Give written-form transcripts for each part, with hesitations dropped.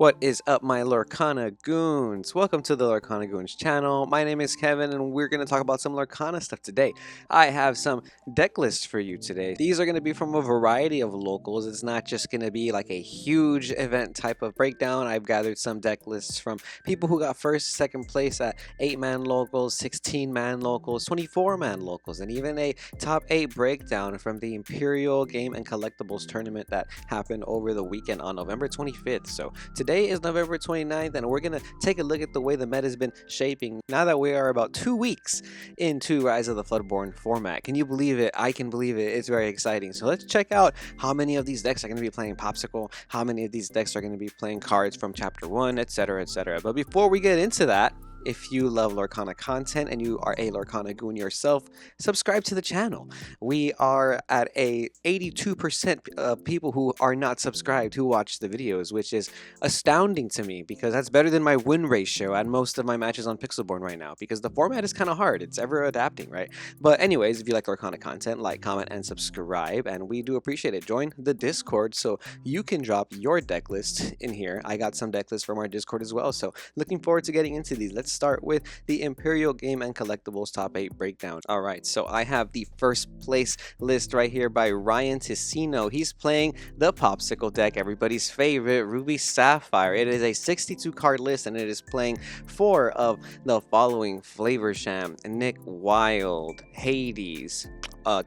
What is up, my Lorcana goons? Welcome to the Lorcana Goons channel. My name is Kevin, and we're going to talk about some Lorcana stuff today. I have some deck lists for you today. These are going to be from a variety of locals. It's not just going to be like a huge event type of breakdown. I've gathered some deck lists from people who got first, second place at 8-man locals, 16-man locals, 24-man locals, and even a top 8 breakdown from the Imperial Gaming Collectibles tournament that happened over the weekend on November 25th. So today is November 29th, and we're going to take a look at the way the meta has been shaping now that we are about 2 weeks into Rise of the Floodborn format. Can you believe it? I can believe it. It's very exciting. So let's check out how many of these decks are going to be playing Popsicle, how many of these decks are going to be playing cards from Chapter 1, etc., etc. But before we get into that, if you love Lorcana content and you are a Lorcana goon yourself, subscribe to the channel. We are at a 82% of people who are not subscribed who watch the videos, which is astounding to me because that's better than my win ratio at most of my matches on Pixelborn right now, because the format is kind of hard. It's ever adapting, right? But anyways, if you like Lorcana content, like, comment, and subscribe, and we do appreciate it. Join the Discord so you can drop your deck list in here. I got some deck lists from our Discord as well, so looking forward to getting into these. Let's start with the Imperial Gaming Collectibles top 8 breakdown. All right, so I have the first place list right here by Ryan Ticino. He's playing the Popsicle deck, everybody's favorite, Ruby Sapphire. It is a 62 card list, and it is playing 4 of the following: Flavorsham, Nick Wild, Hades,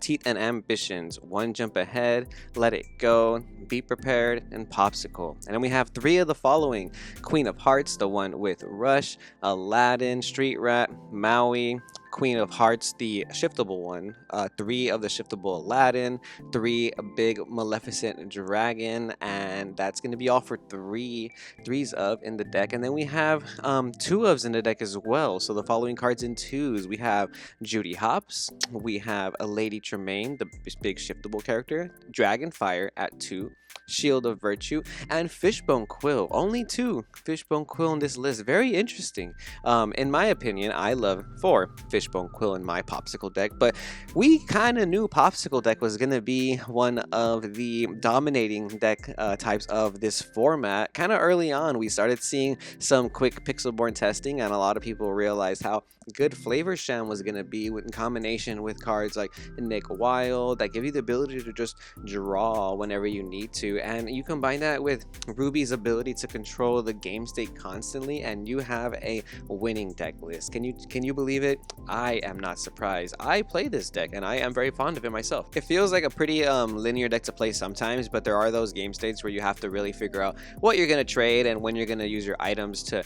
Teeth and Ambitions, One Jump Ahead, Let It Go, Be Prepared, and Popsicle. And then we have 3 of the following: Queen of Hearts, the one with Rush, Aladdin, Street Rat, Maui, Queen of Hearts, the shiftable one, 3 of the shiftable Aladdin, 3 big Maleficent Dragon, and that's going to be all for 3s of in the deck. And then we have 2 ofs in the deck as well. So the following cards in 2s: we have Judy Hopps, we have a Lady Tremaine, the big shiftable character, Dragonfire at 2, Shield of Virtue, and Fishbone Quill. Only 2 Fishbone Quill in this list. Very interesting. In my opinion, I love 4 Fishbone Quill in my Popsicle deck, but we kind of knew Popsicle deck was going to be one of the dominating deck types of this format. Kind of early on, we started seeing some quick Pixelborn testing, and a lot of people realized how good Flavorsham was going to be in combination with cards like Nick Wild that give you the ability to just draw whenever you need to, and you combine that with Ruby's ability to control the game state constantly, and you have a winning deck list. Can you believe it? I am not surprised. I play this deck and I am very fond of it myself. It feels like a pretty linear deck to play sometimes, but there are those game states where you have to really figure out what you're going to trade and when you're going to use your items to,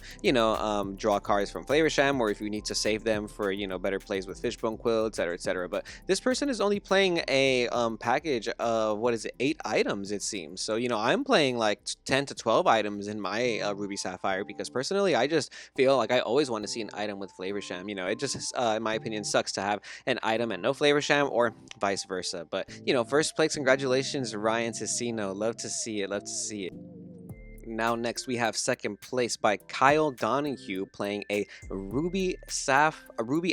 draw cards from Flavorsham, or if you need to save them for, better plays with Fishbone Quill, etc., etc. But this person is only playing a package of, 8 items, it seems. So, I'm playing like 10 to 12 items in my Ruby Sapphire, because personally, I just feel like I always want to see an item with Flavorsham. It just, in my opinion, sucks to have an item and no Flavorsham, or vice versa. But, first place, congratulations, Ryan Ticino. Love to see it. Love to see it. Now next we have second place by Kyle Donahue, playing a Ruby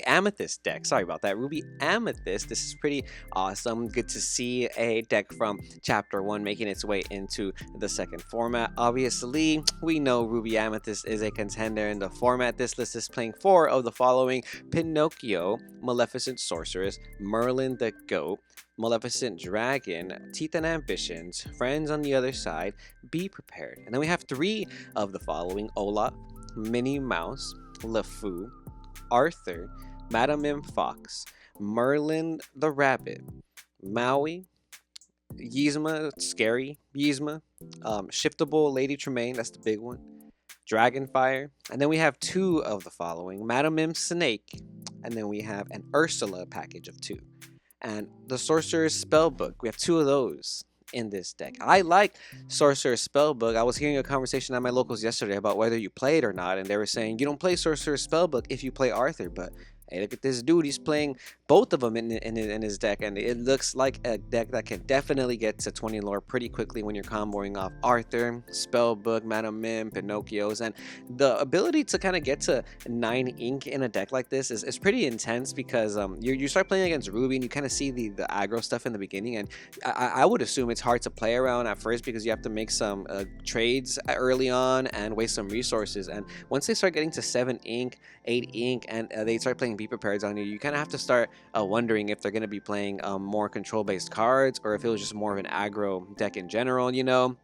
Amethyst deck. Sorry about that, Ruby Amethyst. This is pretty awesome. Good to see a deck from Chapter 1 making its way into the second format. Obviously, we know Ruby Amethyst is a contender in the format. This list is playing 4 of the following: Pinocchio, Maleficent Sorceress, Merlin the Goat, Maleficent Dragon, Teeth and Ambitions, Friends on the Other Side, Be Prepared. And then we have 3 of the following: Olaf, Minnie Mouse, LeFou, Arthur, Madame M. Fox, Merlin the Rabbit, Maui, Yzma, Scary Yzma, Shiftable Lady Tremaine, that's the big one, Dragonfire. And then we have 2 of the following: Madame M. Snake, and then we have an Ursula package of 2. And the Sorcerer's Spellbook, we have 2 of those in this deck. I like Sorcerer's Spellbook. I was hearing a conversation at my locals yesterday about whether you play it or not, and they were saying you don't play Sorcerer's Spellbook if you play Arthur, but Hey, look at this dude. He's playing both of them in his deck, and it looks like a deck that can definitely get to 20 lore pretty quickly when you're comboing off Arthur, Spellbook, Madam Mim, Pinocchios, and the ability to kind of get to 9 ink in a deck like this is pretty intense because you start playing against Ruby and you kind of see the aggro stuff in the beginning, and I would assume it's hard to play around at first because you have to make some trades early on and waste some resources, and once they start getting to 7 ink, 8 ink, and they start playing Be Prepared on you kind of have to start wondering if they're going to be playing more control based cards or if it was just more of an aggro deck in general, you know.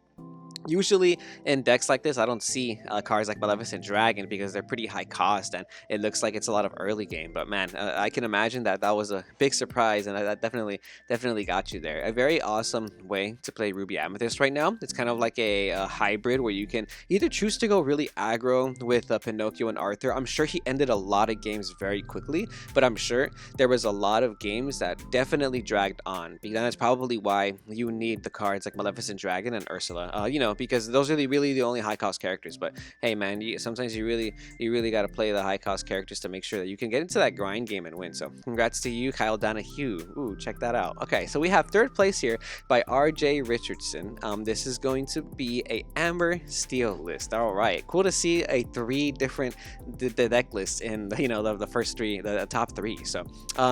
Usually in decks like this, I don't see cards like Maleficent Dragon because they're pretty high cost and it looks like it's a lot of early game. But man, I can imagine that was a big surprise, and that definitely got you there. A very awesome way to play Ruby Amethyst right now. It's kind of like a hybrid where you can either choose to go really aggro with Pinocchio and Arthur. I'm sure he ended a lot of games very quickly, but I'm sure there was a lot of games that definitely dragged on. Because that's probably why you need the cards like Maleficent Dragon and Ursula. You know, because those are really the only high cost characters. But hey man, sometimes you really got to play the high cost characters to make sure that you can get into that grind game and win. So congrats to you, Kyle Donahue. Ooh, check that out. Okay, so we have third place here by RJ Richardson. This is going to be a Amber Steel list. All right, cool to see a 3 different deck lists in the first 3, the top 3. So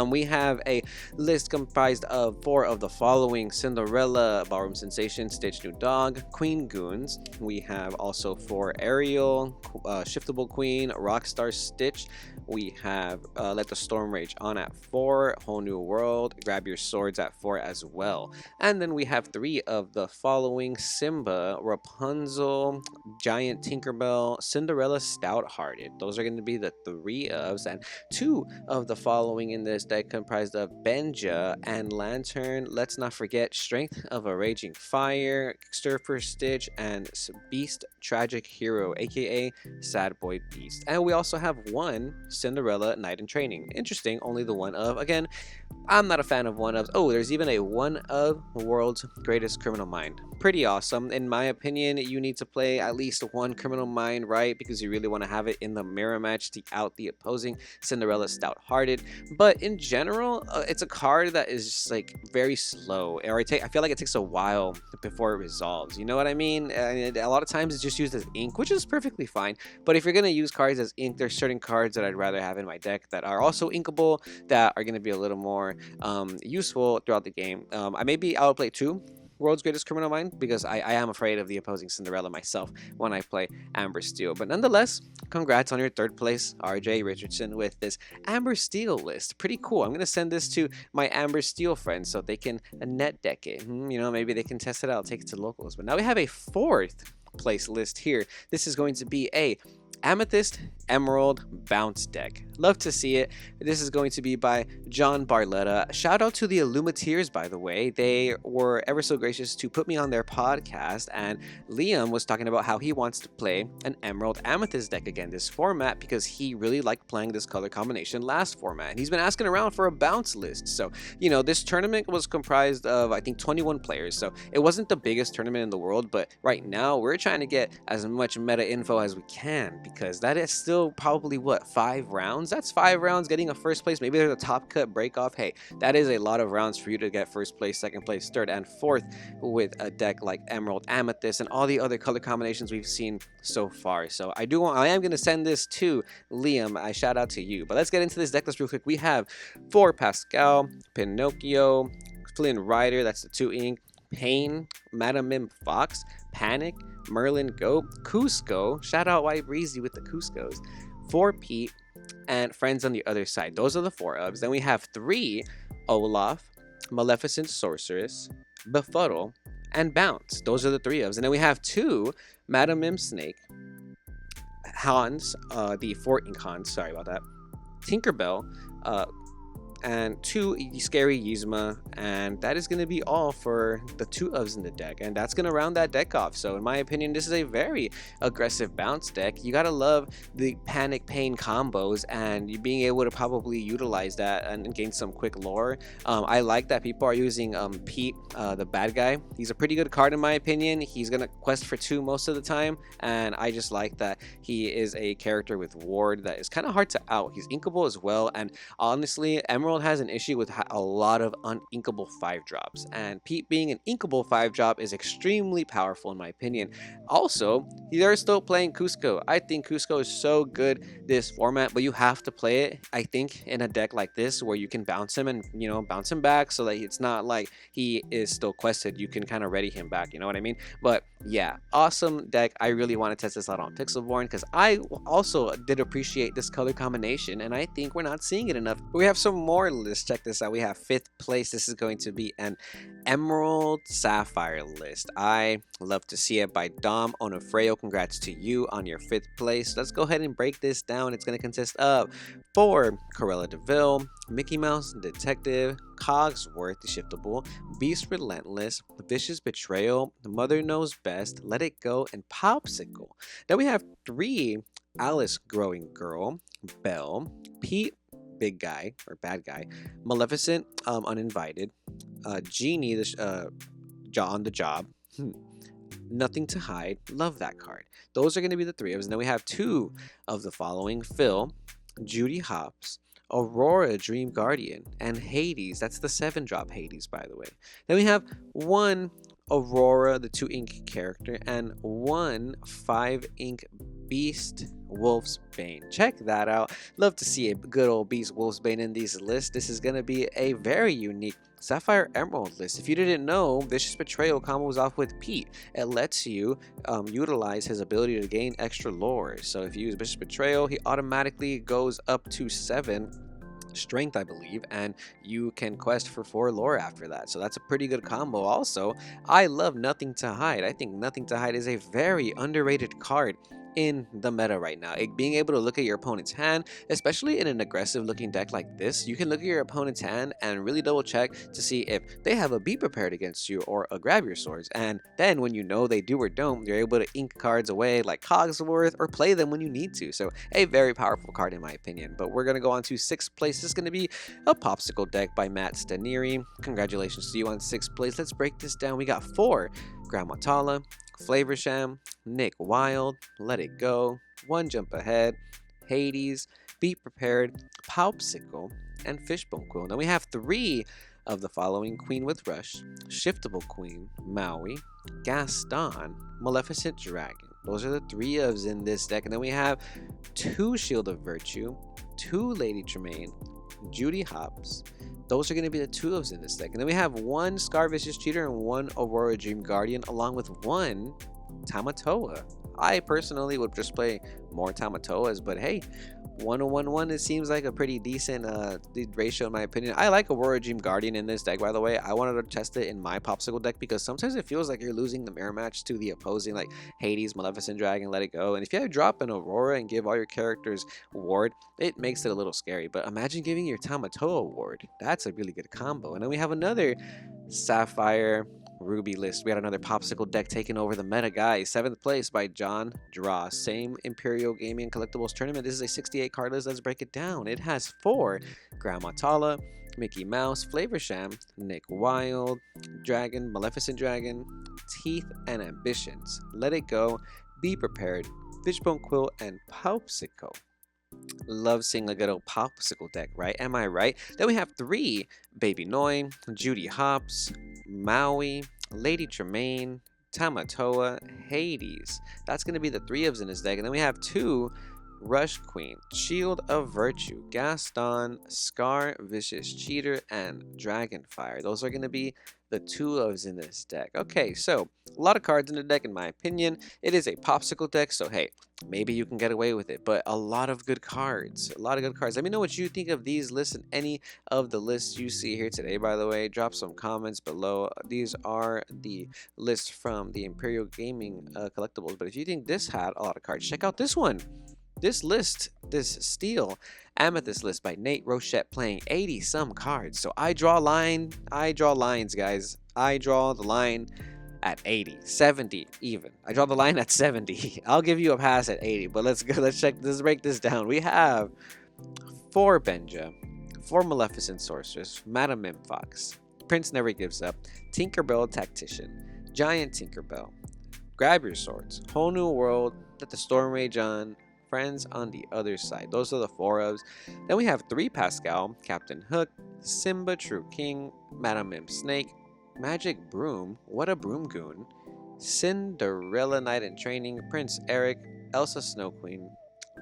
we have a list comprised of 4 of the following: Cinderella, Ballroom Sensation, Stitch New Dog, Queen Goons. We have also 4 Ariel, Shiftable Queen, Rockstar Stitch. We have Let the Storm Rage On at 4, Whole New World, Grab Your Swords at 4 as well. And then we have 3 of the following: Simba, Rapunzel, Giant Tinkerbell, Cinderella Stout Hearted. Those are going to be the 3 ofs, and 2 of the following in this deck comprised of Benja and Lantern. Let's not forget Strength of a Raging Fire, Surfer Stitch, and Beast Tragic Hero, aka Sad Boy Beast. And we also have 1 Cinderella Knight in Training. Interesting, only the 1 of. Again, I'm not a fan of 1 ofs. Oh, there's even a 1 of World's Greatest Criminal Mind. Pretty awesome. In my opinion, you need to play at least 1 Criminal Mind, right? Because you really want to have it in the mirror match to out the opposing Cinderella Stout Hearted. But in general, it's a card that is just like very slow. Or I feel like it takes a while before it resolves. You know what I mean? And a lot of times it's just used as ink, which is perfectly fine. But if you're going to use cards as ink, there's certain cards that I'd rather have in my deck that are also inkable, that are going to be a little more useful throughout the game. I'll play 2 World's Greatest Criminal Mind because I am afraid of the opposing Cinderella myself when I play Amber Steel. But nonetheless, congrats on your 3rd place, RJ Richardson, with this Amber Steel list. Pretty cool. I'm going to send this to my Amber Steel friends so they can net deck it. Maybe they can test it out, take it to locals. But now we have a 4th place list here. This is going to be a Amethyst Emerald Bounce deck. Love to see it. This is going to be by John Barletta. Shout out to the Illumateers, by the way. They were ever so gracious to put me on their podcast, and Liam was talking about how he wants to play an Emerald Amethyst deck again this format because he really liked playing this color combination last format. And he's been asking around for a bounce list. So, this tournament was comprised of, I think, 21 players. So it wasn't the biggest tournament in the world, but right now we're trying to get as much meta info as we can because that is still probably 5 rounds. That's 5 rounds getting a first place. Maybe there's a top cut break off. Hey, that is a lot of rounds for you to get first place, second place, 3rd, and 4th with a deck like Emerald Amethyst and all the other color combinations we've seen so far. So I am going to send this to Liam. I shout out to you. But let's get into this deck list real quick. We have 4 Pascal, Pinocchio, Flynn Rider, that's the 2 ink, Pain, Madam Mim Fox, Panic, Merlin Goat, Cusco, shout out YBreezy with the Cuscos, 4 Pete, and Friends on the Other Side. Those are the 4 ofs. Then we have 3 Olaf, Maleficent Sorceress, Befuddle, and Bounce. Those are the 3 ofs. And then we have 2 Madam Mim Snake, Hans, the 4 ink Hans, sorry about that, Tinkerbell, and 2 scary Yzma, and that is going to be all for the 2 ofs in the deck, and that's going to round that deck off. So in my opinion, this is a very aggressive bounce deck. You gotta love the panic pain combos, and you being able to probably utilize that and gain some quick lore. I like that people are using Pete, the bad guy. He's a pretty good card in my opinion. He's gonna quest for 2 most of the time, and I just like that he is a character with ward that is kind of hard to out. He's inkable as well, and honestly, Emerald has an issue with a lot of uninkable 5-drops, and Pete being an inkable 5-drop is extremely powerful in my opinion. Also, they're still playing Cusco. I think Cusco is so good this format, but you have to play it, I think, in a deck like this where you can bounce him and, you know, bounce him back so that it's not like he is still quested. You can kind of ready him back, you know what I mean? But yeah, awesome deck. I really want to test this out on Pixelborn because I also did appreciate this color combination, and I think we're not seeing it enough. But we have some more lists. Check this out. We have 5th place. This is going to be an Emerald Sapphire list. I love to see it by Dom Onofreo. Congrats to you on your 5th place. Let's go ahead and break this down. It's going to consist of 4 Corella DeVille, Mickey Mouse Detective, Cogsworth the Shiftable, Beast Relentless, Vicious Betrayal, Mother Knows Best, Let It Go, and Popsicle. Then we have 3 Alice Growing Girl, Belle, Pete Big Guy or Bad Guy, Maleficent Uninvited, Genie on the Job, Nothing to Hide. Love that card. Those are going to be the 3 of us. And then we have 2 of the following: Phil, Judy Hopps, Aurora Dream Guardian, and Hades. That's the 7-drop Hades, by the way. Then we have 1 Aurora, the 2-ink character, and 1 5-ink Beast Wolf's Bane. Check that out. Love to see a good old Beast Wolf's Bane in these lists. This is going to be a very unique Sapphire Emerald list. If you didn't know, Vicious Betrayal combos off with Pete. It lets you utilize his ability to gain extra lore. So if you use Vicious Betrayal, he automatically goes up to 7 strength, I believe, and you can quest for 4 lore after that. So that's a pretty good combo. Also, I love Nothing to Hide. I think Nothing to Hide is a very underrated card in the meta right now. Being able to look at your opponent's hand, especially in an aggressive looking deck like this, you can look at your opponent's hand and really double check to see if they have a Be Prepared against you or a Grab Your Swords, and then when you know they do or don't, you're able to ink cards away like Cogsworth or play them when you need to. So a very powerful card in my opinion. But we're going to go on to 6th place. This is going to be a Popsicle deck by Matt Stanieri. Congratulations to you on 6th place. Let's break this down. We got 4 Grandma Tala, Flavorsham, Nick Wild, Let It Go, One Jump Ahead, Hades, Be Prepared, Popsicle, and Fishbone Quill. Then we have 3 of the following: Queen with Rush, Shiftable Queen, Maui, Gaston, Maleficent Dragon. Those are the 3 ofs in this deck. And then we have 2 Shield of Virtue, 2 Lady Tremaine, Judy Hopps. Those are going to be the 2 ofs in this deck. And then we have 1 Scar Vicious Cheater and 1 Aurora Dream Guardian, along with 1 Tamatoa. I personally would just play more Tamatoas, but hey, 1-1-1, it seems like a pretty decent ratio in my opinion. I like Aurora Dream Guardian in this deck, by the way. I wanted to test it in my Popsicle deck because sometimes it feels like you're losing the mirror match to the opposing, like Hades, Maleficent Dragon, Let It Go. And if you drop an Aurora and give all your characters ward, it makes it a little scary. But imagine giving your Tamatoa ward. That's a really good combo. And then we have another Sapphire Ruby list. We had another Popsicle deck taking over the meta, guys. 7th place by John Draw. Same Imperial Gaming Collectibles tournament. This is a 68 card list. Let's break it down. It has 4 Grandma Tala, Mickey Mouse, Flavorsham, Nick Wild, Dragon, Maleficent Dragon, Teeth and Ambitions, Let It Go, Be Prepared, Fishbone Quill, and Popsicle. Love seeing a good old Popsicle deck, right? Am I right? Then we have 3 Baby Noi, Judy Hopps, Maui, Lady Tremaine, Tamatoa, Hades. That's going to be the 3 ofs in this deck. And then we have 2 Rush Queen, Shield of Virtue, Gaston, Scar Vicious Cheater, and Dragonfire. Those are going to be the 2 ofs in this deck. Okay, so a lot of cards in the deck in my opinion. It is a Popsicle deck, so hey, maybe you can get away with it, but a lot of good cards. A lot of good cards. Let me know what you think of these lists and any of the lists you see here today, by the way. Drop some comments below. These are the lists from the Imperial Gaming Collectibles, but if you think this had a lot of cards, check out this one. this list, this steel amethyst list by Nate Rochette, playing 80 some cards. So I draw lines, guys. I draw the line at 80, 70 even. I draw the line at 70. I'll give you a pass at 80, but let's go. Let's break this down. We have 4 Benja, 4 Maleficent Sorceress, Madame Mim Fox, Prince Never Gives Up, Tinkerbell Tactician, Giant Tinkerbell, Grab Your Swords, Whole New World, Let the Storm Rage On, Friends on the Other Side. Those are the 4 ofs. Then we have 3 Pascal, Captain Hook, Simba True King, Madame Mim Snake, Magic Broom, What a Broom Goon, Cinderella Knight in Training, Prince Eric, Elsa Snow Queen,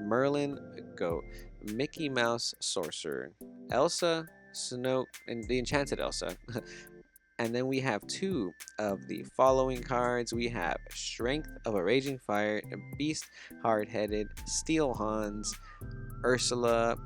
Merlin Goat, Mickey Mouse Sorcerer, Elsa Snow, and the Enchanted Elsa. And then we have 2 of the following cards. We have Strength of a Raging Fire, Beast Hard-Headed, Steel Hans, Ursula,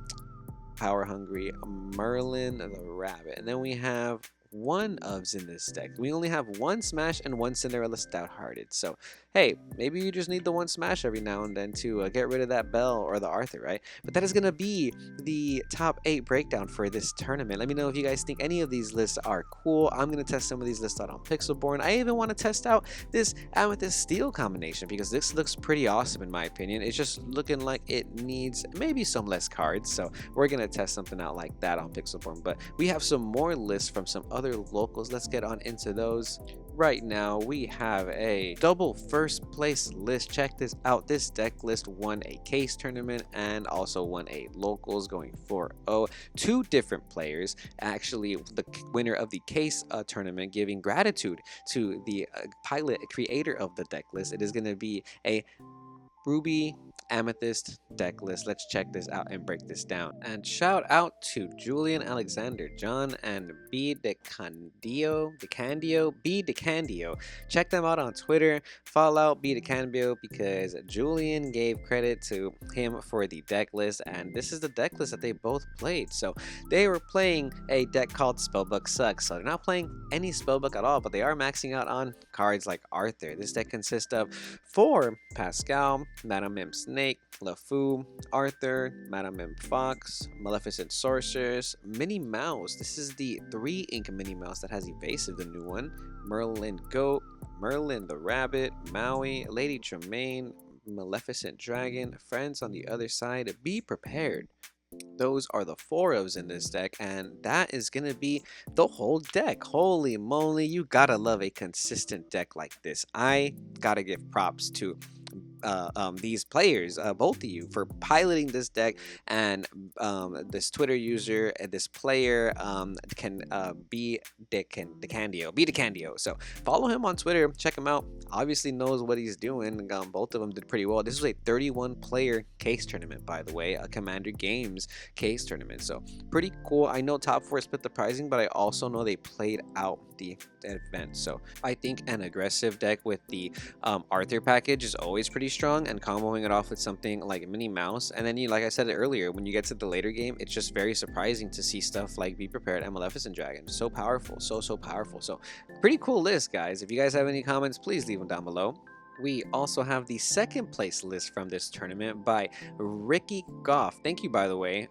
Power Hungry, Merlin the Rabbit. And then we have 1 ofs in this deck. We only have 1 Smash and 1 Cinderella Stout-Hearted. So, hey, maybe you just need the 1 Smash every now and then to get rid of that Belle or the Arthur, right? But that is going to be the top 8 breakdown for this tournament. Let me know if you guys think any of these lists are cool. I'm going to test some of these lists out on Pixelborn. I even want to test out this Amethyst Steel combination because this looks pretty awesome in my opinion. It's just looking like it needs maybe some less cards. So we're going to test something out like that on Pixelborn. But we have some more lists from some other locals. Let's get on into those. Right now we have a double first place list. Check this out. This deck list won a case tournament and also won a locals going 4-0. 2 different players, actually the winner of the case tournament, giving gratitude to the pilot creator of the deck list. It is going to be a Ruby Amethyst deck list. Let's check this out and break this down. And shout out to Julian Alexander John and B DeCandio. Check them out on Twitter. Follow out B DeCandio because Julian gave credit to him for the deck list, and this is the deck list that they both played. So they were playing a deck called Spellbook Sucks. So they're not playing any Spellbook at all, but they are maxing out on cards like Arthur. This deck consists of 4 Pascal, Madame Mim Snake, LeFou, Arthur, Madame Mim Fox, Maleficent Sorceress, Minnie Mouse. This is the 3 ink Minnie Mouse that has Evasive, the new one. Merlin Goat, Merlin the Rabbit, Maui, Lady Tremaine, Maleficent Dragon, Friends on the Other Side. Be prepared. Those are the 4 ofs in this deck, and that is going to be the whole deck. Holy moly, you gotta love a consistent deck like this. I gotta give props to these players, both of you, for piloting this deck, and this Twitter user and this player can be DeCandio. So follow him on Twitter, check him out. Obviously knows what he's doing. Both of them did pretty well. This was a 31 player case tournament, by the way, a Commander Games case tournament. So pretty cool. I know top 4 split the pricing, but I also know they played out the event. So I think an aggressive deck with the Arthur package is always pretty strong, and comboing it off with something like Minnie Mouse, and then like I said earlier, when you get to the later game, it's just very surprising to see stuff like Be Prepared and Maleficent Dragon. So powerful, so powerful. So pretty cool list, guys. If you guys have any comments, please leave them down below. We also have the 2nd place list from this tournament by Ricky Goff. Thank you, by the way,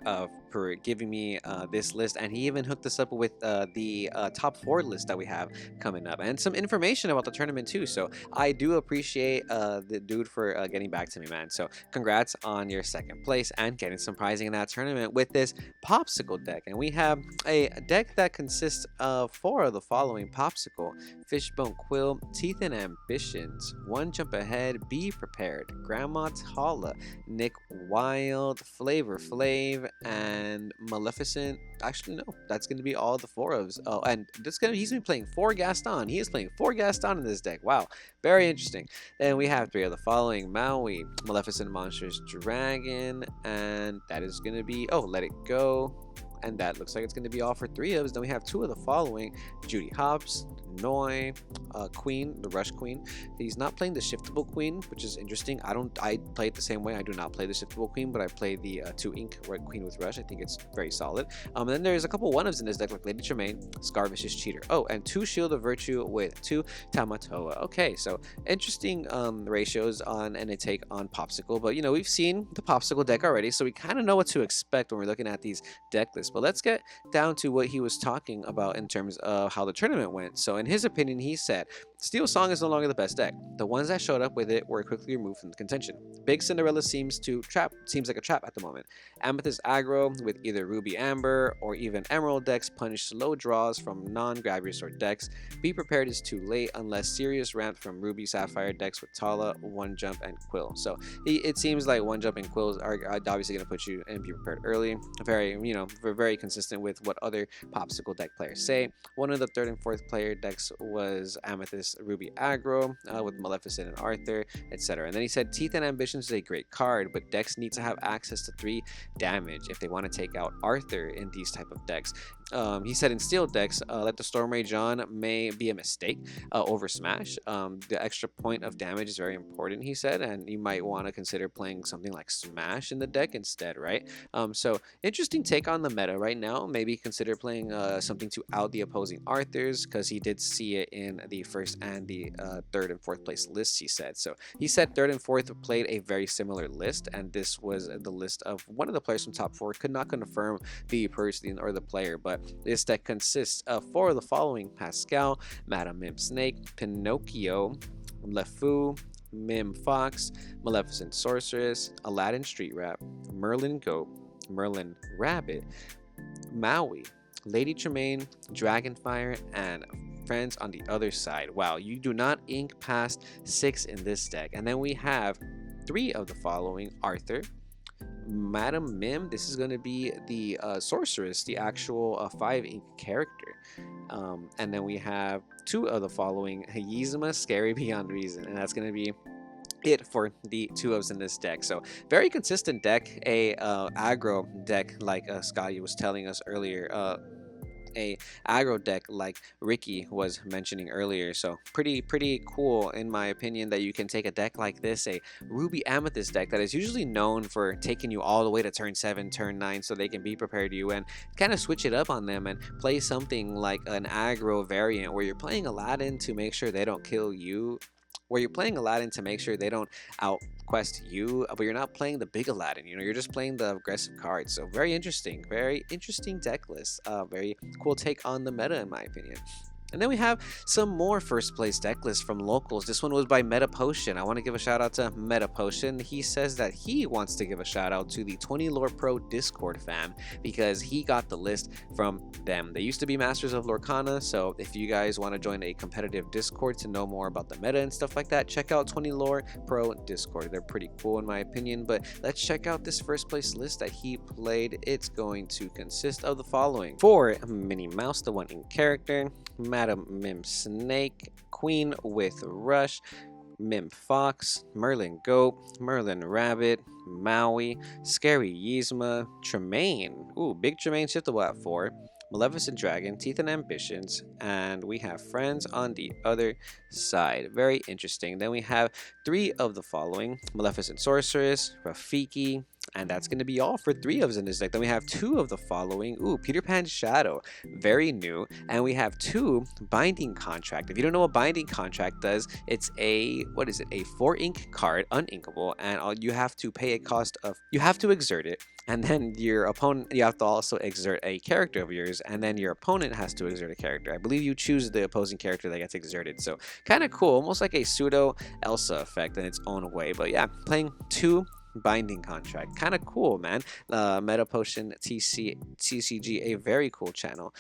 for giving me this list, and he even hooked us up with the top 4 list that we have coming up, and some information about the tournament too. So I do appreciate the dude for getting back to me, man. So congrats on your 2nd place and getting some prizing in that tournament with this Popsicle deck. And we have a deck that consists of 4 of the following: Popsicle, Fishbone Quill, Teeth and Ambitions, One Jump Ahead, Be Prepared, Grandma Tala, Nick Wild, Flavor Flav, and Maleficent. Actually, no, that's going to be all the 4 ofs. Oh, and he's going to be playing 4 Gaston. He is playing 4 Gaston in this deck. Wow, very interesting. Then we have 3 of the following: Maui, Maleficent Monsters Dragon, and that is going to be, oh, Let It Go, And that looks like it's going to be all for 3 ofs. Then we have 2 of the following: Judy Hopps, Noi, Queen, the Rush Queen. He's not playing the shiftable Queen, which is interesting. I play it the same way. I do not play the shiftable Queen, but I play the 2 ink Red Queen with Rush. I think it's very solid. And then there's a couple 1-ofs in this deck, like Lady Tremaine, Scarvicious Cheater. Oh, and 2 Shield of Virtue with 2 Tamatoa. Okay, so interesting ratios on and a take on Popsicle. But you know, we've seen the Popsicle deck already, so we kind of know what to expect when we're looking at these deck lists. But let's get down to what he was talking about in terms of how the tournament went. So in his opinion, he said, Steel Song is no longer the best deck. The ones that showed up with it were quickly removed from the contention. Big Cinderella seems like a trap at the moment. Amethyst aggro with either Ruby Amber or even Emerald decks punish slow draws from non-grab your sword decks. Be prepared is too late unless serious ramp from Ruby Sapphire decks with Tala, One Jump, and Quill. So it seems like One Jump and Quills are obviously going to put you and Be Prepared early. Very consistent with what other Popsicle deck players say. One of the 3rd and 4th player decks was Amethyst Ruby aggro with Maleficent and Arthur, etc. And then he said Teeth and Ambitions is a great card, but decks need to have access to 3 damage if they want to take out Arthur in these type of decks. He said in steel decks, let the Storm Rage on may be a mistake over Smash. The extra point of damage is very important, he said, and you might want to consider playing something like Smash in the deck instead, right? So interesting take on the meta right now. Maybe consider playing something to out the opposing Arthurs, because he did see it in the 1st and the 3rd and 4th place lists, he said. So he said 3rd and 4th played a very similar list, and this was the list of one of the players from top 4. Could not confirm the person or the player, but this deck consists of 4 of the following: Pascal, Madam Mim Snake, Pinocchio, LeFou, Mim Fox, Maleficent Sorceress, Aladdin Street Rat, Merlin Goat, Merlin Rabbit, Maui, Lady Tremaine, Dragonfire, and friends on the other side. Wow, you do not ink past 6 in this deck. And then we have 3 of the following: Arthur, Madam Mim. This is going to be the sorceress, the actual 5 ink character. And then we have 2 of the following: Yzma, Scary Beyond Reason. And that's going to be it for the 2-ofs in this deck. So very consistent deck, a aggro deck like Scotty was telling us earlier, a aggro deck like Ricky was mentioning earlier. So pretty cool in my opinion that you can take a deck like this, a Ruby Amethyst deck that is usually known for taking you all the way to turn 7, turn 9, so they can be prepared to you, and kind of switch it up on them and play something like an aggro variant where you're playing Aladdin to make sure they don't kill you, where you're playing Aladdin to make sure they don't outquest you, but you're not playing the big Aladdin, you know, you're just playing the aggressive cards. So very interesting deck list. Very cool take on the meta in my opinion. And then we have some more first place deck lists from locals. This one was by Meta Potion. I want to give a shout out to Meta Potion. He says that he wants to give a shout out to the 20 Lore Pro Discord fam because he got the list from them. They used to be Masters of Lorcana, so if you guys want to join a competitive Discord to know more about the meta and stuff like that, check out 20 Lore Pro Discord. They're pretty cool in my opinion, but let's check out this first place list that he played. It's going to consist of the following: for Minnie Mouse, the 1 ink character, Madam Mim Snake, Queen with Rush, Mim Fox, Merlin Goat, Merlin Rabbit, Maui, Scary Yzma, Tremaine, Big Tremaine shiftable at 4, Maleficent Dragon, Teeth and Ambitions, and we have friends on the other side. Very interesting. Then we have 3 of the following: Maleficent Sorceress, Rafiki, and that's going to be all for 3 ofs in this deck. Then we have 2 of the following: Peter Pan's Shadow, very new, and we have 2 Binding Contract. If you don't know what Binding Contract does, it's a 4 ink card, uninkable, and you have to pay a cost of, you have to exert it, and then your opponent, you have to also exert a character of yours, and then your opponent has to exert a character. I believe you choose the opposing character that gets exerted. So kind of cool, almost like a pseudo Elsa effect in its own way. But yeah, playing 2 Binding Contract, kind of cool, man. Meta Potion TCG, a very cool channel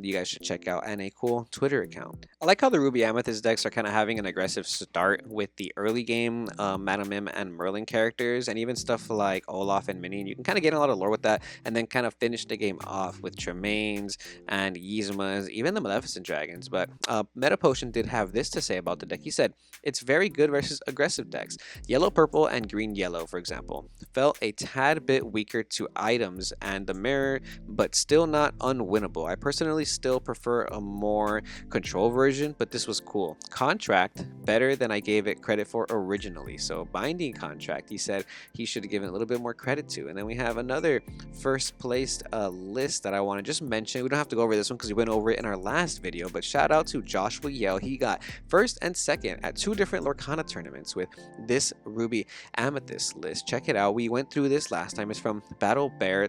you guys should check out, and a cool Twitter account. I like how the Ruby Amethyst decks are kind of having an aggressive start with the early game Madam Mim and Merlin characters, and even stuff like Olaf and Minnie. You can kind of get a lot of lore with that, and then kind of finish the game off with Tremaines and Yzmas, even the Maleficent Dragons. But Meta Potion did have this to say about the deck. He said, it's very good versus aggressive decks. Yellow, purple, and green, yellow, for example, example, felt a tad bit weaker to items and the mirror, but still not unwinnable. I personally still prefer a more control version, but this was cool. Contract, better than I gave it credit for originally. So binding contract, he said he should have given a little bit more credit to. And then we have another first placed list that I want to just mention. We don't have to go over this one because we went over it in our last video, but shout out to Joshua Yale. He got first and second at 2 different Lorcana tournaments with this Ruby Amethyst list. Check it out. We went through this last time. It's from the Battle Bear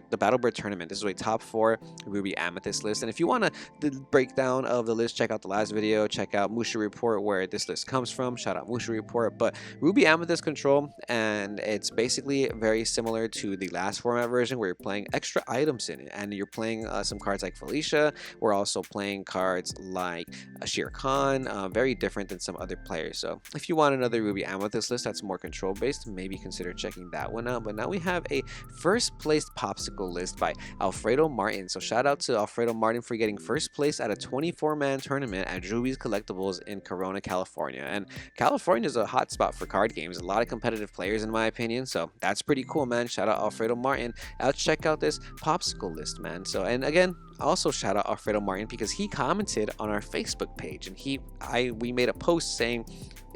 tournament. This is a top 4 Ruby Amethyst list. And if you want the breakdown of the list, check out the last video. Check out Musha Report where this list comes from. Shout out Musha Report. But Ruby Amethyst control, and it's basically very similar to the last format version where you're playing extra items in it, and you're playing some cards like Felicia. We're also playing cards like Shere Khan, very different than some other players. So if you want another Ruby Amethyst list that's more control based, maybe consider checking that one out. But now we have a first placed Popsicle list by Alfredo Martin. So shout out to Alfredo Martin for getting first place at a 24-man tournament at YBreezy Collectibles in Corona, California. And California is a hot spot for card games. A lot of competitive players in my opinion. So that's pretty cool, man. Shout out Alfredo Martin. Check out this Popsicle list, man. So, and again, also shout out Alfredo Martin because he commented on our Facebook page, and we made a post saying,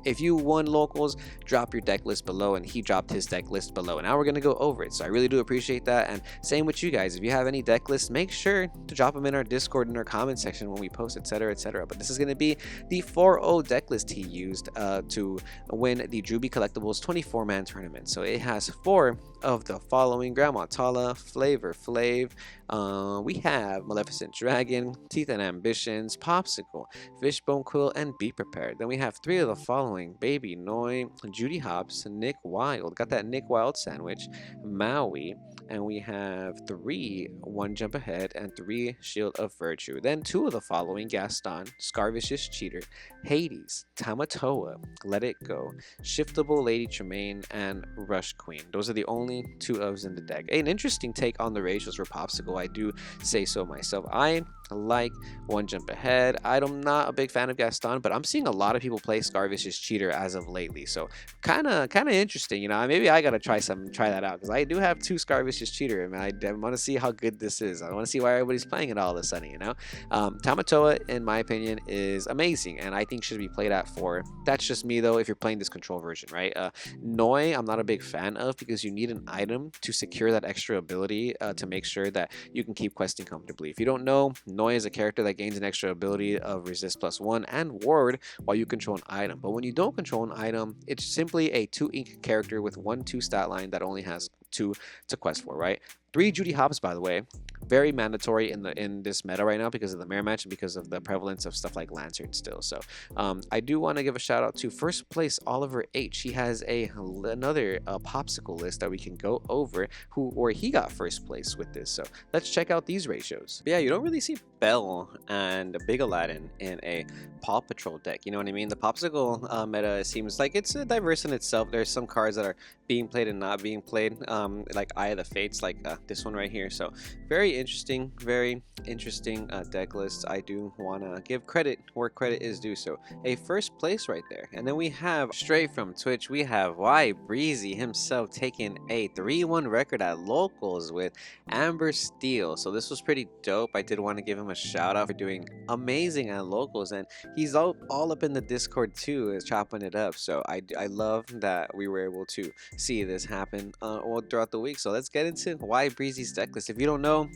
if you won locals, drop your deck list below, and he dropped his deck list below. And now we're going to go over it. So I really do appreciate that. And same with you guys. If you have any deck lists, make sure to drop them in our Discord, in our comment section when we post, etc., etc. But this is going to be the 4-0 deck list he used to win the YBreezy Collectibles 24-man tournament. So it has 4 of the following: Grandma Tala, Flavor Flav, we have Maleficent Dragon, Teeth and Ambitions, Popsicle, Fishbone Quill, and Be Prepared. Then we have 3 of the following: Baby Noi, Judy Hopps, Nick Wild, got that Nick Wild sandwich, Maui, and we have 3 One Jump Ahead and 3 Shield of Virtue. Then 2 of the following: Gaston, Scarvicious Cheater, Hades, Tamatoa, Let It Go, Shiftable Lady Tremaine, and Rush Queen. Those are the only 2 ofs in the deck. An interesting take on the ratios for Popsicle, I do say so myself. I like One Jump Ahead. I'm not a big fan of Gaston, but I'm seeing a lot of people play Scarvicious Cheater as of lately. So kind of interesting, you know. Maybe I gotta try that out because I do have 2 Scarvicious Cheater, and I want to see how good this is. I want to see why everybody's playing it all of a sudden, you know. Tamatoa, in my opinion, is amazing, and I think should be played at 4. That's just me though. If you're playing this control version, right? Noi, I'm not a big fan of because you need an item to secure that extra ability to make sure that you can keep questing comfortably. If you don't know, Noi is a character that gains an extra ability of resist +1 and ward while you control an item. But when you don't control an item, it's simply a 2 ink character with 1/2 stat line that only has 2 to quest for, right? 3 Judy Hopps, by the way, very mandatory in this meta right now because of the mirror match and because of the prevalence of stuff like Lantern still. So I do want to give a shout out to first place Oliver H. He has another Popsicle list that we can go over where he got first place with this. So let's check out these ratios. But yeah, you don't really see Belle and Big Aladdin in a Paw Patrol deck. You know what I mean? The Popsicle meta seems like it's diverse in itself. There's some cards that are being played and not being played, like Eye of the Fates, like this one right here. So very interesting deck list. I do want to give credit where credit is due. So a first place right there. And then we have straight from Twitch, we have YBreezy himself taking a 3-1 record at locals with Amber Steel. So this was pretty dope. I did want to give him a shout out for doing amazing at locals, and he's all up in the Discord too, is chopping it up. So I love that we were able to see this happen all throughout the week. So let's get into YBreezy's deck list. If you don't know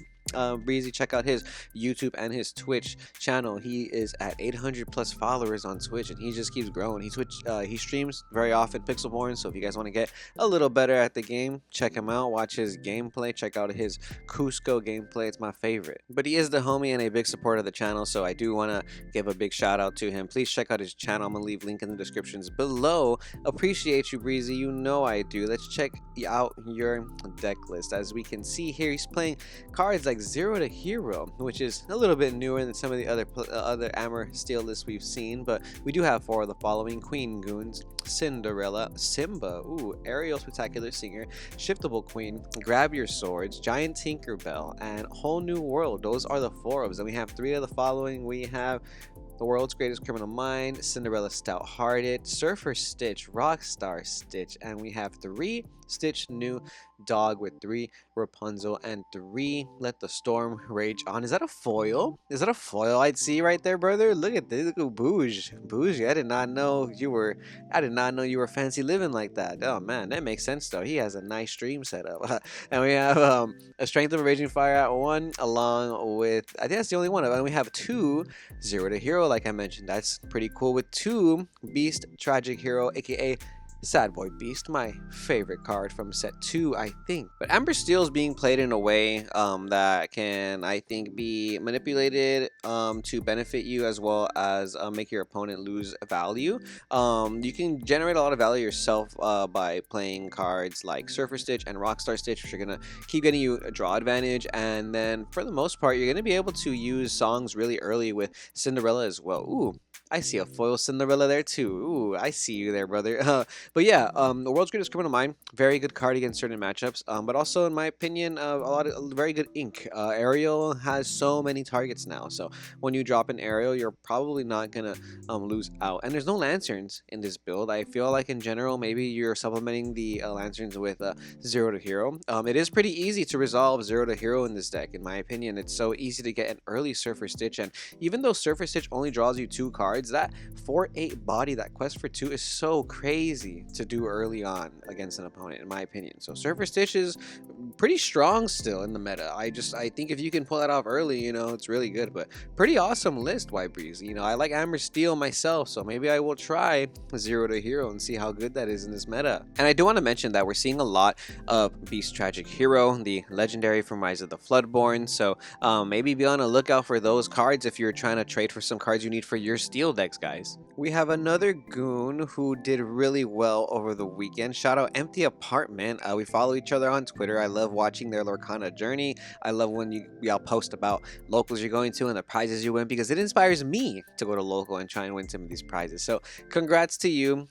Breezy, check out his YouTube and his Twitch channel. He is at 800 plus followers on Twitch, and he just keeps growing. He streams very often, Pixelborn. So if you guys want to get a little better at the game, check him out. Watch his gameplay. Check out his Cusco gameplay. It's my favorite. But he is the homie and a big supporter of the channel, so I do want to give a big shout out to him. Please check out his channel. I'm gonna leave link in the descriptions below. Appreciate you, Breezy. You know I do. Let's check out your deck list. As we can see here, he's playing cards like Zero to Hero, which is a little bit newer than some of the other Amber Steel lists we've seen, but we do have 4 of the following: Queen Goons, Cinderella, Simba, Ariel Spectacular Singer, Shiftable Queen, Grab Your Swords, Giant Tinkerbell, and Whole New World. Those are the 4 of them. We have 3 of the following. We have The World's Greatest Criminal Mind, Cinderella Stout-Hearted, Surfer Stitch, Rockstar Stitch, and we have 3 Stitch New Dog with 3 Rapunzel and 3 Let the Storm Rage On. Is that a foil? Is that a foil I'd see right there, brother? Look at this. Look at Bouge. Bouge, I did not know you were fancy living like that. Oh man, that makes sense though. He has a nice stream setup. And we have a Strength of a Raging Fire at 1, along with, I think that's the only one. And we have 2 Zero to Hero, like I mentioned. That's pretty cool, with 2 Beast Tragic Hero, aka Sad Boy Beast, my favorite card from set 2, I think. But Amber Steel is being played in a way that can, I think, be manipulated to benefit you, as well as make your opponent lose value. You can generate a lot of value yourself by playing cards like Surfer Stitch and Rockstar Stitch, which are going to keep getting you a draw advantage. And then for the most part, you're going to be able to use songs really early with Cinderella as well. Ooh, I see a foil Cinderella there too. Ooh, I see you there, brother. But yeah, the World's Greatest Criminal Mind, very good card against certain matchups. But also, in my opinion, a lot of very good ink. Ariel has so many targets now, so when you drop an Ariel, you're probably not gonna lose out. And there's no Lancerns in this build. I feel like in general, maybe you're supplementing the Lancerns with Zero to Hero. It is pretty easy to resolve Zero to Hero in this deck, in my opinion. It's so easy to get an early Surfer Stitch, and even though Surfer Stitch only draws you 2 cards, that 4/8 body, that quest for 2, is so crazy to do early on against an opponent, in my opinion. So Surfer Stitch is pretty strong still in the meta. I think if you can pull that off early, you know, it's really good. But pretty awesome list, YBreezy. You know, I like Amber Steel myself, so maybe I will try Zero to Hero and see how good that is in this meta. And I do want to mention that we're seeing a lot of Beast Tragic Hero, the legendary from Rise of the Floodborn. So maybe be on the lookout for those cards if you're trying to trade for some cards you need for your steel decks, guys. We have another goon who did really well over the weekend. Shout out Empty Apartment. We follow each other on Twitter. I love watching their Lorcana journey. I love when y'all post about locals you're going to and the prizes you win, because it inspires me to go to local and try and win some of these prizes. So congrats to you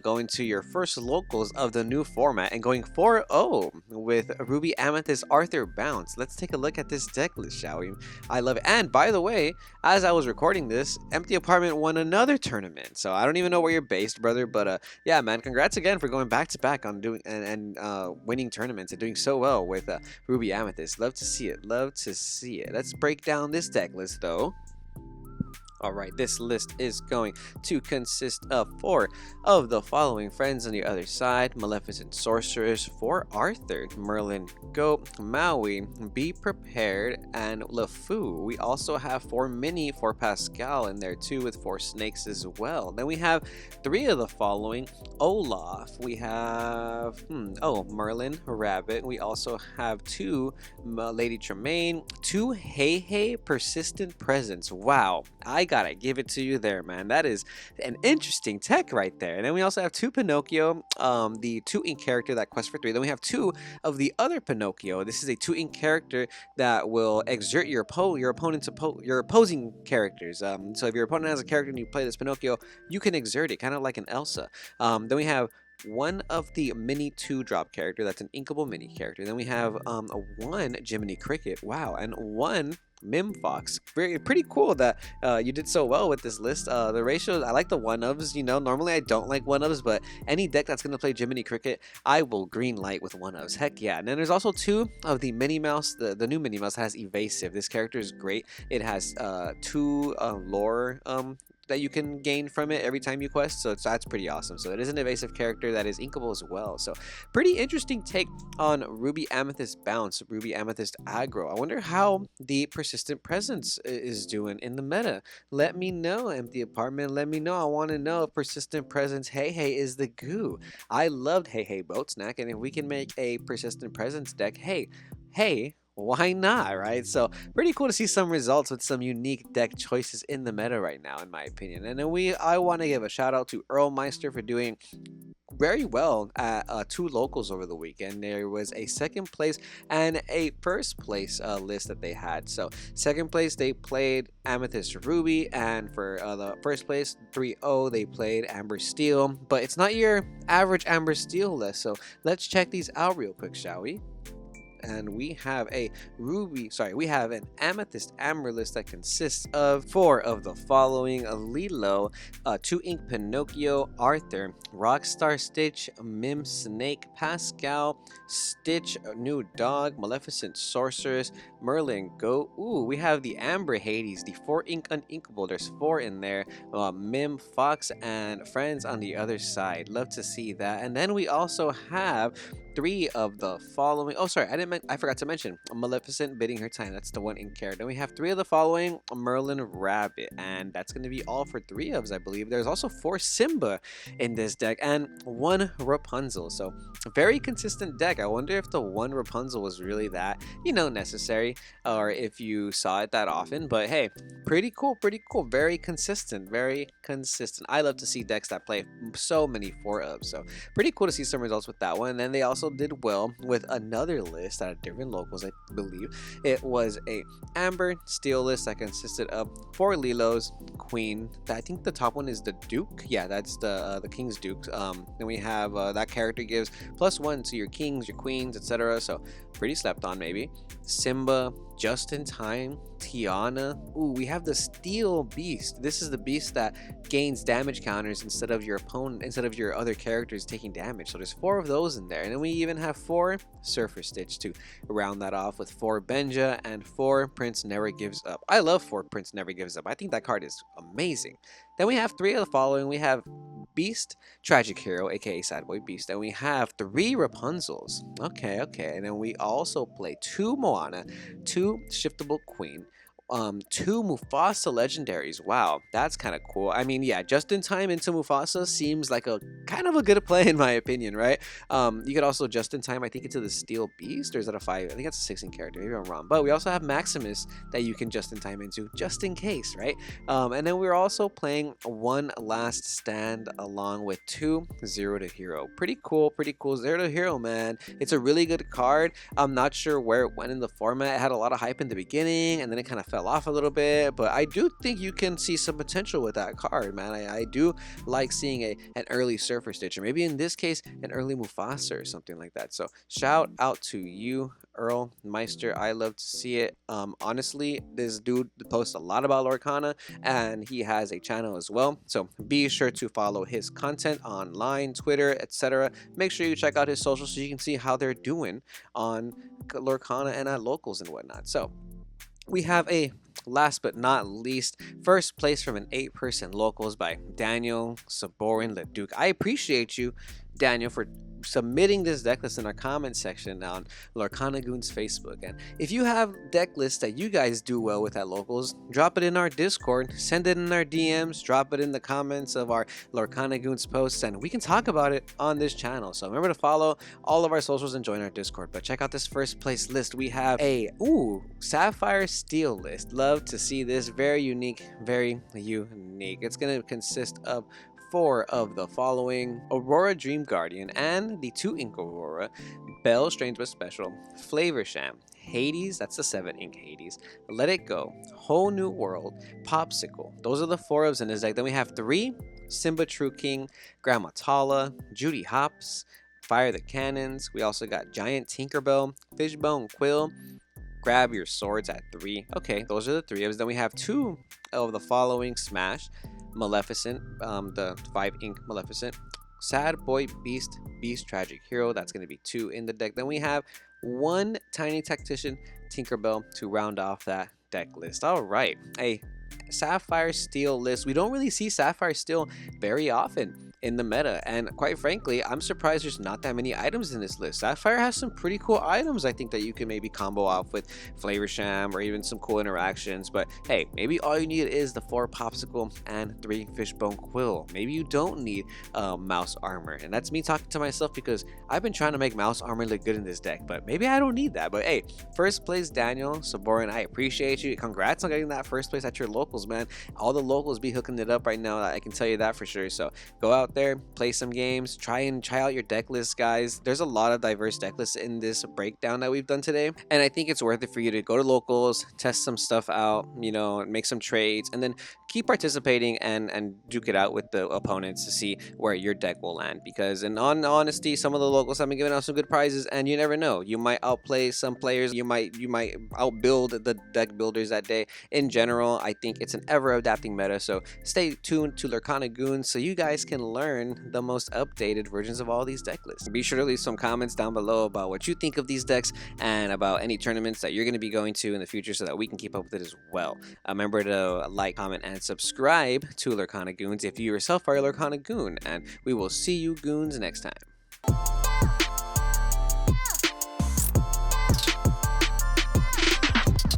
going to your first locals of the new format and going 4-0 with Ruby Amethyst Arthur Bounce. Let's take a look at this deck list, shall we? I love it. And by the way, as I was recording this, Empty Apartment won another tournament. So I don't even know where you're based, brother, but yeah, man, congrats again for going back to back on doing and winning tournaments and doing so well with Ruby Amethyst. Love to see it. Love to see it. Let's break down this deck list though. Alright, this list is going to consist of 4 of the following friends on the other side: Maleficent Sorceress for Arthur, Merlin Goat, Maui, Be Prepared, and LeFou. We also have 4 mini for Pascal in there too, with 4 snakes as well. Then we have 3 of the following: Olaf, we have Merlin Rabbit, we also have 2 Lady Tremaine, 2 Hey Hey Persistent Presence. Wow, I gotta give it to you there, man. That is an interesting tech right there. And then we also have 2 Pinocchio, the 2 ink character that quests for 3. Then we have 2 of the other Pinocchio. This is a 2 ink character that will exert your opposing characters. So if your opponent has a character and you play this Pinocchio, you can exert it, kind of like an Elsa. Then we have 1 of the mini 2-drop character. That's an inkable mini character. Then we have 1 Jiminy Cricket. Wow. And 1 Mim Fox. Pretty cool that you did so well with this list. The ratio, I like the 1-ofs. You know, normally I don't like 1-ofs, but any deck that's going to play Jiminy Cricket, I will green light with 1-ofs. Heck yeah. And then there's also 2 of the Minnie Mouse. The new Minnie Mouse has Evasive. This character is great. It has 2 lore that you can gain from it every time you quest, so that's pretty awesome. So it is an evasive character that is inkable as well. So pretty interesting take on Ruby Amethyst Bounce, Ruby Amethyst Aggro. I wonder how the Persistent Presence is doing in the meta. Let me know, Empty Apartment. Let me know. I want to know if Persistent Presence Hey Hey is the goo. I loved Hey Hey Boat Snack, and if we can make a Persistent Presence deck, hey, why not, right? So pretty cool to see some results with some unique deck choices in the meta right now, in my opinion. And then I want to give a shout out to Earl Meister for doing very well at 2 locals over the weekend. There was a 2nd place and a 1st place list that they had. So 2nd place, they played Amethyst Ruby, and for the 1st place 3-0, they played Amber Steel. But it's not your average Amber Steel list, so let's check these out real quick, shall we? and we have a we have an amethyst amber list that consists of 4 of the following: Lilo, 2 Ink Pinocchio, Arthur, Rockstar Stitch, Mim Snake, Pascal, Stitch, New Dog, Maleficent Sorceress, Merlin Goat. Ooh, we have the Amber Hades, the 4 Ink Uninkable. There's 4 in there. Mim Fox and friends on the other side. Love to see that. And then we also have 3 of the following. Oh, sorry, I forgot to mention Maleficent bidding her time. That's the 1 Ink character. Then we have 3 of the following: Merlin Rabbit, and that's going to be all for 3 ofs, I believe. There's also 4 Simba in this deck and 1 Rapunzel. So very consistent deck. I wonder if the 1 Rapunzel was really that, necessary, or if you saw it that often. But hey, pretty cool, pretty cool. Very consistent, very consistent. I love to see decks that play so many 4 ofs. So pretty cool to see some results with that one. And then they also did well with another list at different locals, I believe. It was a Amber Steel list that consisted of 4 Lilos, Queen. I think the top one is the Duke. Yeah, that's the King's Duke. Then we have that character gives +1 to your kings, your queens, etc. So pretty slept on maybe. Simba, Just in Time, Tiana. Ooh, we have the Steel Beast. This is the beast that gains damage counters instead of your other characters taking damage. So there's 4 of those in there. And then we even have 4 Surfer Stitch to round that off, with 4 Benja and 4 Prince Never Gives Up. I love 4 Prince Never Gives Up. I think that card is amazing. Then we have 3 of the following. We have Beast, Tragic Hero, aka Sad Boy Beast. And we have 3 Rapunzels. Okay. And then we also play 2 Moana, 2 Shiftable Queen, 2 Mufasa legendaries. Wow, that's kind of cool. I mean, yeah, Just in Time into Mufasa seems like a kind of a good play in my opinion, right? You could also Just in Time, I think, into the Steel Beast, or is that a 5? I think that's a 16 character. Maybe I'm wrong. But we also have Maximus that you can Just in Time into, just in case, right? And then we're also playing 1 Last Stand along with 2 Zero to Hero. Pretty cool, pretty cool. Zero to Hero, man. It's a really good card. I'm not sure where it went in the format. It had a lot of hype in the beginning, and then it kind of fell off a little bit, but I do think you can see some potential with that card, man. I do like seeing an early Surfer Stitch, or maybe in this case an early Mufasa or something like that. So shout out to you, Earl Meister. I love to see it. Honestly, this dude posts a lot about Lorcana, and he has a channel as well, so be sure to follow his content online, Twitter, etc. Make sure you check out his socials so you can see how they're doing on Lorcana and at locals and whatnot. So we have a last but not least first place from an 8-person locals by Daniel Saborin Leduc. I appreciate you, Daniel, for submitting this deck list in our comment section on Lorcana Goons Facebook. And if you have deck lists that you guys do well with at locals, drop it in our Discord, send it in our DMs, drop it in the comments of our Lorcana Goons posts, and we can talk about it on this channel. So remember to follow all of our socials and join our Discord. But check out this first place list. We have a Sapphire Steel list. Love to see this. Very unique, very unique. It's going to consist of 4 of the following: Aurora Dream Guardian and the 2 Ink Aurora, Belle Strange but Special, Flavor Sham, Hades, that's the 7 Ink Hades, Let It Go, Whole New World, Popsicle. Those are the 4 ofs in this deck. Then we have 3 Simba True King, Grandma Tala, Judy Hops, Fire the Cannons. We also got Giant Tinkerbell, Fishbone Quill, Grab Your Swords at 3. Okay, those are the 3 ofs. Then we have 2 of the following: Smash, Maleficent, the 5 Ink Maleficent, Sad Boy Beast, Beast Tragic Hero. That's going to be 2 in the deck. Then we have 1 Tiny Tactician Tinkerbell to round off that deck list. All right, a Sapphire Steel list. We don't really see Sapphire Steel very often in the meta, and quite frankly, I'm surprised there's not that many items in this list. Sapphire has some pretty cool items, I think, that you can maybe combo off with Flavor Sham, or even some cool interactions. But hey, maybe all you need is the 4 Popsicle and 3 Fishbone Quill. Maybe you don't need Mouse Armor, and that's me talking to myself, because I've been trying to make Mouse Armor look good in this deck, but maybe I don't need that. But hey, first place Daniel Saborin, I appreciate you. Congrats on getting that first place at your locals, man. All the locals be hooking it up right now, I can tell you that for sure. So go out, out there, play some games, try out your deck list, guys. There's a lot of diverse deck lists in this breakdown that we've done today, and I think it's worth it for you to go to locals, test some stuff out, you know, make some trades, and then keep participating and duke it out with the opponents to see where your deck will land. Because in honesty, some of the locals have been giving out some good prizes, and you never know, you might outplay some players, you might outbuild the deck builders that day. In general, I think it's an ever adapting meta, so stay tuned to Lorcana Goons so you guys can learn the most updated versions of all these deck lists. Be sure to leave some comments down below about what you think of these decks and about any tournaments that you're going to be going to in the future so that we can keep up with it as well. Remember to like, comment, and subscribe to Lorcana Goons if you yourself are a Lorcana Goon, and we will see you goons next time.